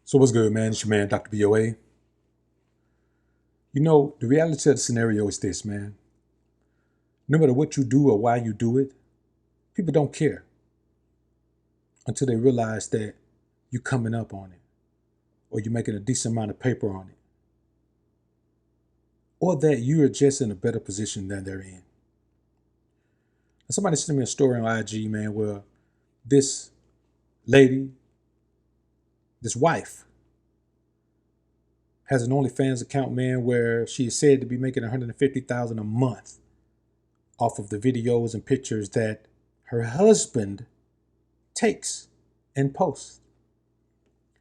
So what's good, man? It's your man, Dr. BOA. You know, the reality of the scenario is this, man. No matter what you do or why you do it, people don't care until they realize that you're coming up on it, or you're making a decent amount of paper on it, or that you're just in a better position than they're in. And somebody sent me a story on IG, man, where this lady, this wife, has an OnlyFans account, man, where she is said to be making $150,000 a month off of the videos and pictures that her husband takes and posts.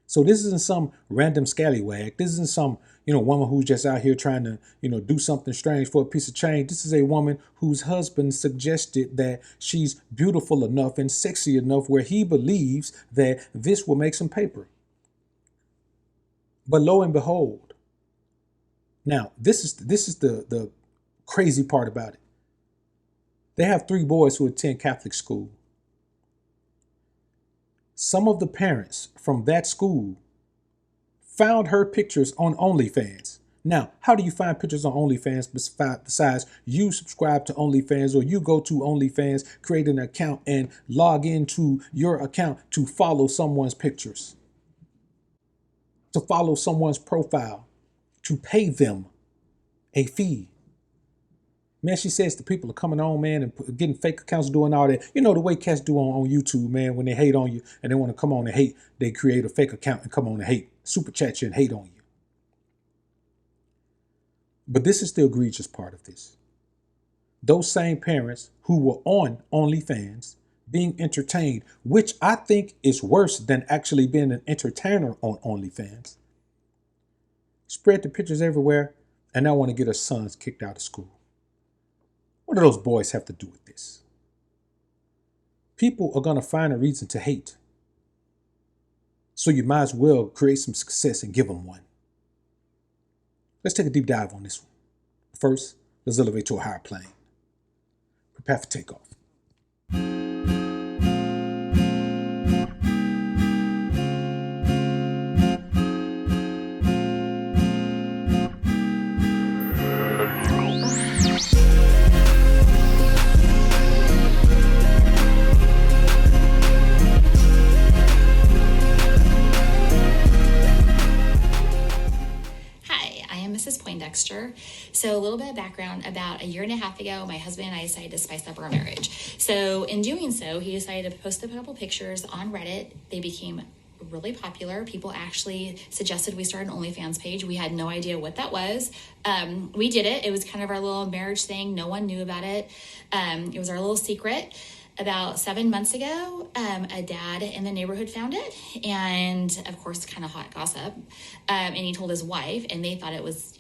So this isn't some random scallywag. This isn't some, woman who's just out here trying to, do something strange for a piece of change. This is a woman whose husband suggested that she's beautiful enough and sexy enough where he believes that this will make some paper. But lo and behold, now this is the crazy part about it. They have 3 boys who attend Catholic school. Some of the parents from that school found her pictures on OnlyFans. Now, how do you find pictures on OnlyFans besides you subscribe to OnlyFans, or you go to OnlyFans, create an account, and log into your account to follow someone's pictures, to follow someone's profile, to pay them a fee? Man, she says the people are coming on, man, and getting fake accounts, doing all that. You know, the way cats do on YouTube, man, when they hate on you and they want to come on and hate, they create a fake account and come on and hate, super chat you and hate on you. But this is the egregious part of this. Those same parents who were on OnlyFans being entertained, which I think is worse than actually being an entertainer on OnlyFans, spread the pictures everywhere and now want to get her sons kicked out of school. What do those boys have to do with this? People are going to find a reason to hate. So you might as well create some success and give them one. Let's take a deep dive on this one. First, let's elevate to a higher plane. Prepare for takeoff. So a little bit of background: about a year and a half ago, my husband and I decided to spice up our marriage. So in doing so, he decided to post a couple pictures on Reddit. They became really popular. People actually suggested we start an OnlyFans page. We had no idea what that was. We did it. It was kind of our little marriage thing. No one knew about it. It was our little secret. About 7 months ago, a dad in the neighborhood found it, and of course, kind of hot gossip. And he told his wife, and they thought it was,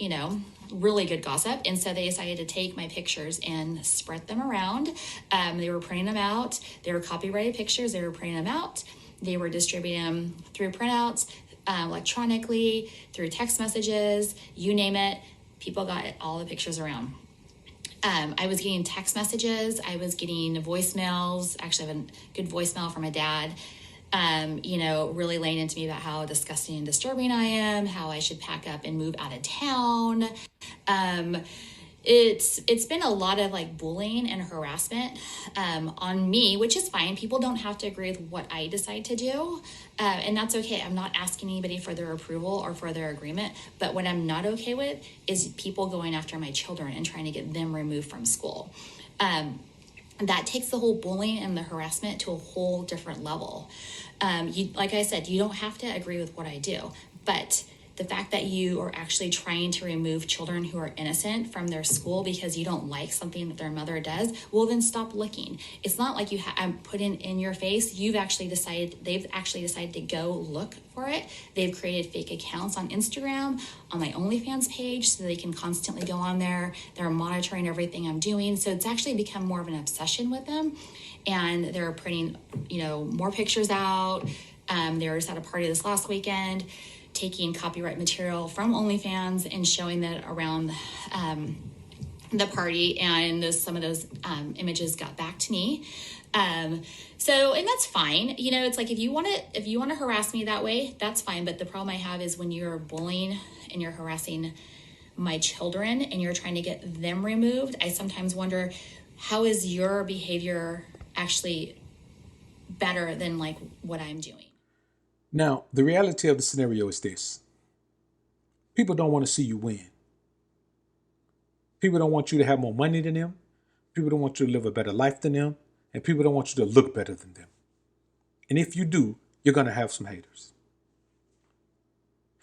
really good gossip. And so they decided to take my pictures and spread them around. They were printing them out. They were copyrighted pictures. They were printing them out. They were distributing them through printouts, electronically, through text messages, you name it. People got all the pictures around. I was getting text messages. I was getting voicemails. Actually, I have a good voicemail from a dad, really laying into me about how disgusting and disturbing I am, how I should pack up and move out of town. It's been a lot of bullying and harassment on me, which is fine. People don't have to agree with what I decide to do, and that's okay. I'm not asking anybody for their approval or for their agreement, but what I'm not okay with is people going after my children and trying to get them removed from school. That takes the whole bullying and the harassment to a whole different level. Like I said, you don't have to agree with what I do, but the fact that you are actually trying to remove children who are innocent from their school because you don't like something that their mother does, well, then stop looking. It's not like I'm putting in your face. They've actually decided to go look for it. They've created fake accounts on Instagram, on my OnlyFans page, so they can constantly go on there. They're monitoring everything I'm doing. So it's actually become more of an obsession with them. And they're printing, more pictures out. They were just at a party this last weekend, taking copyright material from OnlyFans and showing that around the party, and some of those images got back to me. So, and that's fine. You know, it's like, if you want to harass me that way, that's fine. But the problem I have is when you're bullying and you're harassing my children and you're trying to get them removed, I sometimes wonder, how is your behavior actually better than like what I'm doing? Now, the reality of the scenario is this. People don't want to see you win. People don't want you to have more money than them. People don't want you to live a better life than them. And people don't want you to look better than them. And if you do, you're going to have some haters.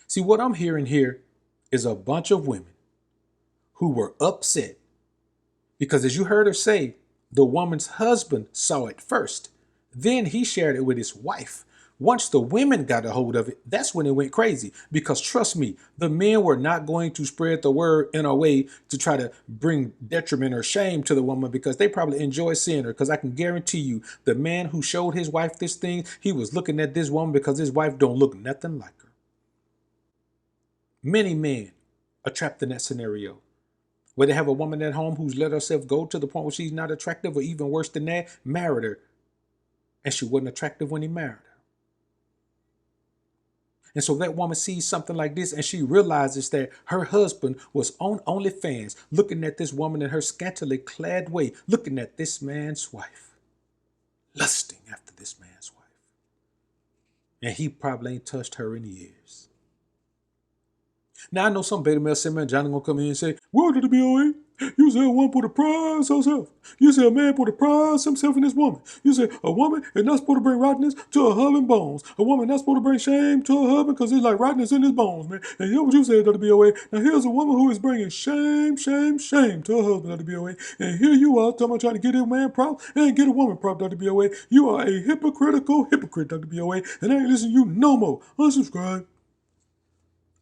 See, what I'm hearing here is a bunch of women who were upset because, as you heard her say, the woman's husband saw it first. Then he shared it with his wife. Once the women got a hold of it, that's when it went crazy. Because trust me, the men were not going to spread the word in a way to try to bring detriment or shame to the woman, because they probably enjoy seeing her. Because I can guarantee you, the man who showed his wife this thing, he was looking at this woman because his wife don't look nothing like her. Many men are trapped in that scenario, where they have a woman at home who's let herself go to the point where she's not attractive, or even worse than that, married her, and she wasn't attractive when he married her. And so that woman sees something like this, and she realizes that her husband was on OnlyFans, looking at this woman in her scantily clad way, looking at this man's wife, lusting after this man's wife. And he probably ain't touched her in years. Now, I know some beta male say, man, Johnny gonna come in and say, "Word to the BOA. You say a woman put a prize herself. You say a man put a prize himself in this woman. You say a woman is not supposed to bring rottenness to her husband's bones. A woman not supposed to bring shame to her husband because it's like rottenness in his bones, man." And here's what you said, WBOA. Now here's a woman who is bringing shame to her husband, WBOA. And here you are talking about trying to get a man prop and get a woman prop, WBOA. You are a hypocritical hypocrite, WBOA. And I ain't listening to you no more. Unsubscribe.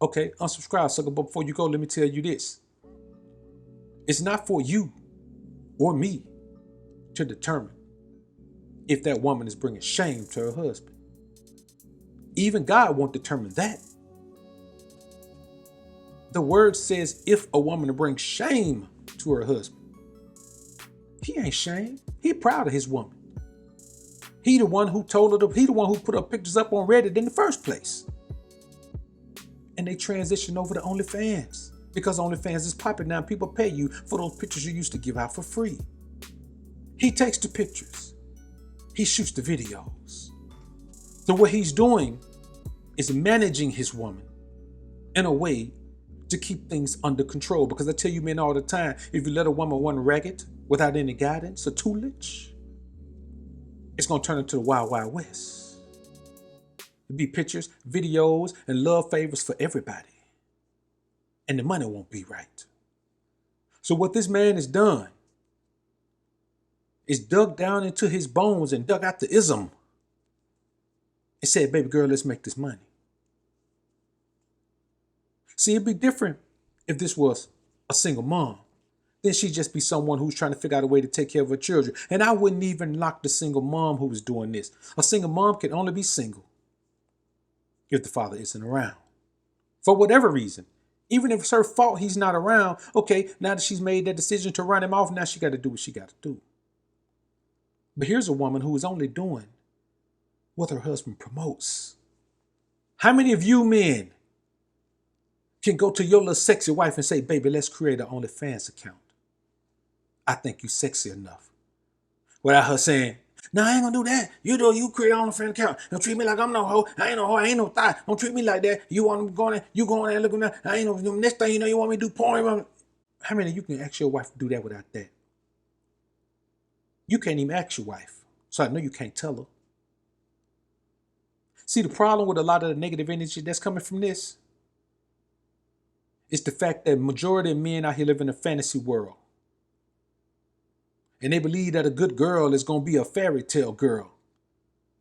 Okay, unsubscribe, sucker. But before you go, let me tell you this. It's not for you or me to determine if that woman is bringing shame to her husband. Even God won't determine that. The word says if a woman brings shame to her husband. He ain't shamed. He proud of his woman. He the one who told her, he the one who put her pictures up on Reddit in the first place. And they transition over to OnlyFans. Because OnlyFans is popping now. People pay you for those pictures you used to give out for free. He takes the pictures. He shoots the videos. So what he's doing is managing his woman in a way to keep things under control. Because I tell you men all the time, if you let a woman run ragged without any guidance or tutelage, it's going to turn into the Wild Wild West. It'll be pictures, videos, and love favors for everybody. And the money won't be right. So what this man has done is dug down into his bones and dug out the ism and said, "Baby girl, let's make this money." See, it'd be different if this was a single mom. Then she'd just be someone who's trying to figure out a way to take care of her children. And I wouldn't even knock the single mom who was doing this. A single mom can only be single if the father isn't around. For whatever reason. Even if it's her fault he's not around, okay, now that she's made that decision to run him off, now she got to do what she got to do. But here's a woman who is only doing what her husband promotes. How many of you men can go to your little sexy wife and say, "Baby, let's create an OnlyFans account. I think you sexy enough." Without her saying, "No, I ain't gonna do that. You create an OnlyFans account. Don't treat me like I'm no hoe. I ain't no hoe. I ain't no thigh. Don't treat me like that. You want to go in there, you go in there looking at, I ain't no, next thing you know, you want me to do porn." How many of you can ask your wife to do that without that? You can't even ask your wife. So I know you can't tell her. See, the problem with a lot of the negative energy that's coming from this is the fact that majority of men out here live in a fantasy world. And they believe that a good girl is going to be a fairy tale girl.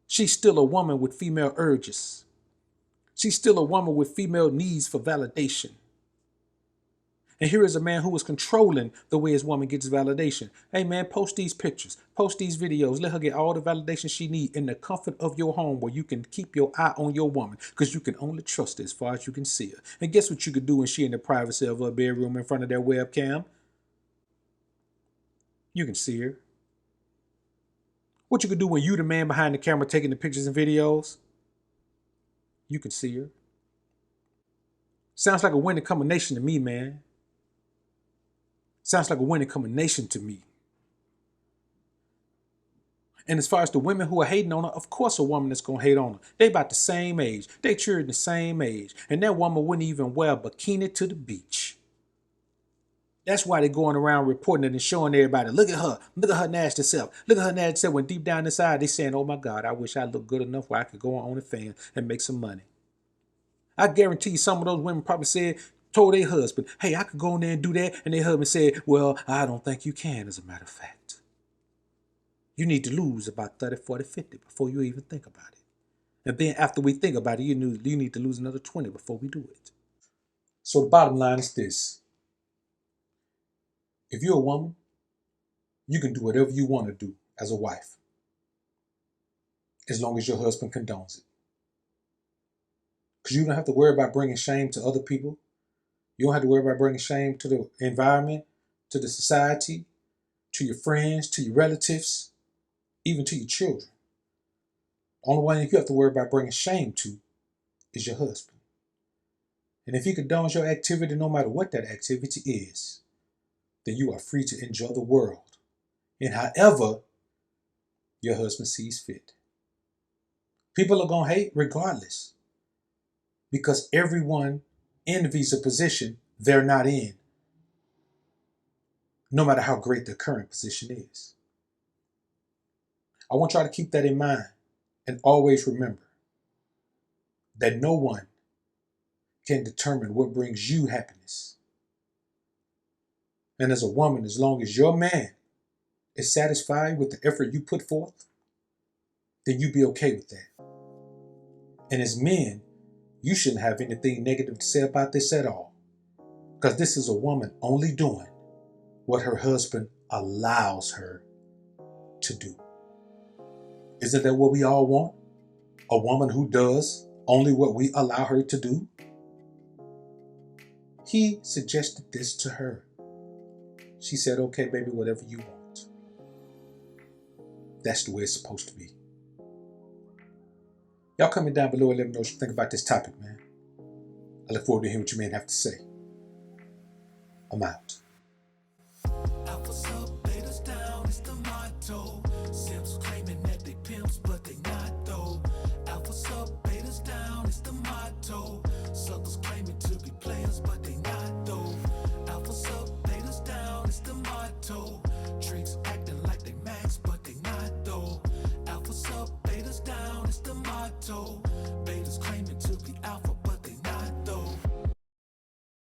She's still a woman with female urges. She's still a woman with female needs for validation. And here is a man who is controlling the way his woman gets validation. Hey man, post these pictures, post these videos, let her get all the validation she needs in the comfort of your home, where you can keep your eye on your woman, because you can only trust her as far as you can see her. And guess what you could do when she in the privacy of her bedroom in front of that webcam? You can see her. What you can do when you the man behind the camera taking the pictures and videos, you can see her. Sounds like a winning combination to me, man. Sounds like a winning combination to me. And as far as the women who are hating on her, of course a woman that's going to hate on her. They about the same age. They children the same age. And that woman wouldn't even wear a bikini to the beach. That's why they're going around reporting it and showing everybody, look at her nasty self. Look at her nasty self, when deep down inside they saying, oh my God, I wish I looked good enough where I could go on OnlyFans and make some money. I guarantee you some of those women probably told their husband, hey, I could go in there and do that. And their husband said, well, I don't think you can, as a matter of fact. You need to lose about 30, 40, 50 before you even think about it. And then after we think about it, you need to lose another 20 before we do it. So the bottom line is this. If you're a woman, you can do whatever you want to do as a wife, as long as your husband condones it. Because you don't have to worry about bringing shame to other people. You don't have to worry about bringing shame to the environment, to the society, to your friends, to your relatives, even to your children. The only one you have to worry about bringing shame to is your husband. And if he condones your activity, no matter what that activity is, then you are free to enjoy the world in however your husband sees fit. People are going to hate regardless, because everyone envies a position they're not in, no matter how great their current position is. I want y'all to keep that in mind and always remember that no one can determine what brings you happiness. And as a woman, as long as your man is satisfied with the effort you put forth, then you be okay with that. And as men, you shouldn't have anything negative to say about this at all, because this is a woman only doing what her husband allows her to do. Isn't that what we all want? A woman who does only what we allow her to do? He suggested this to her. She said, okay, baby, whatever you want. That's the way it's supposed to be. Y'all comment down below and let me know what you think about this topic, man. I look forward to hearing what you men have to say. I'm out. Alphas up, betas down, it's the motto. Simps claiming that they pimps, but they not though. Alphas up, betas down, it's the motto. Suckers claiming to be players, but they not though. Alphas up, betas down, it's the motto. Tricks acting like they max, but they not though. Alphas up, betas down, it's the motto.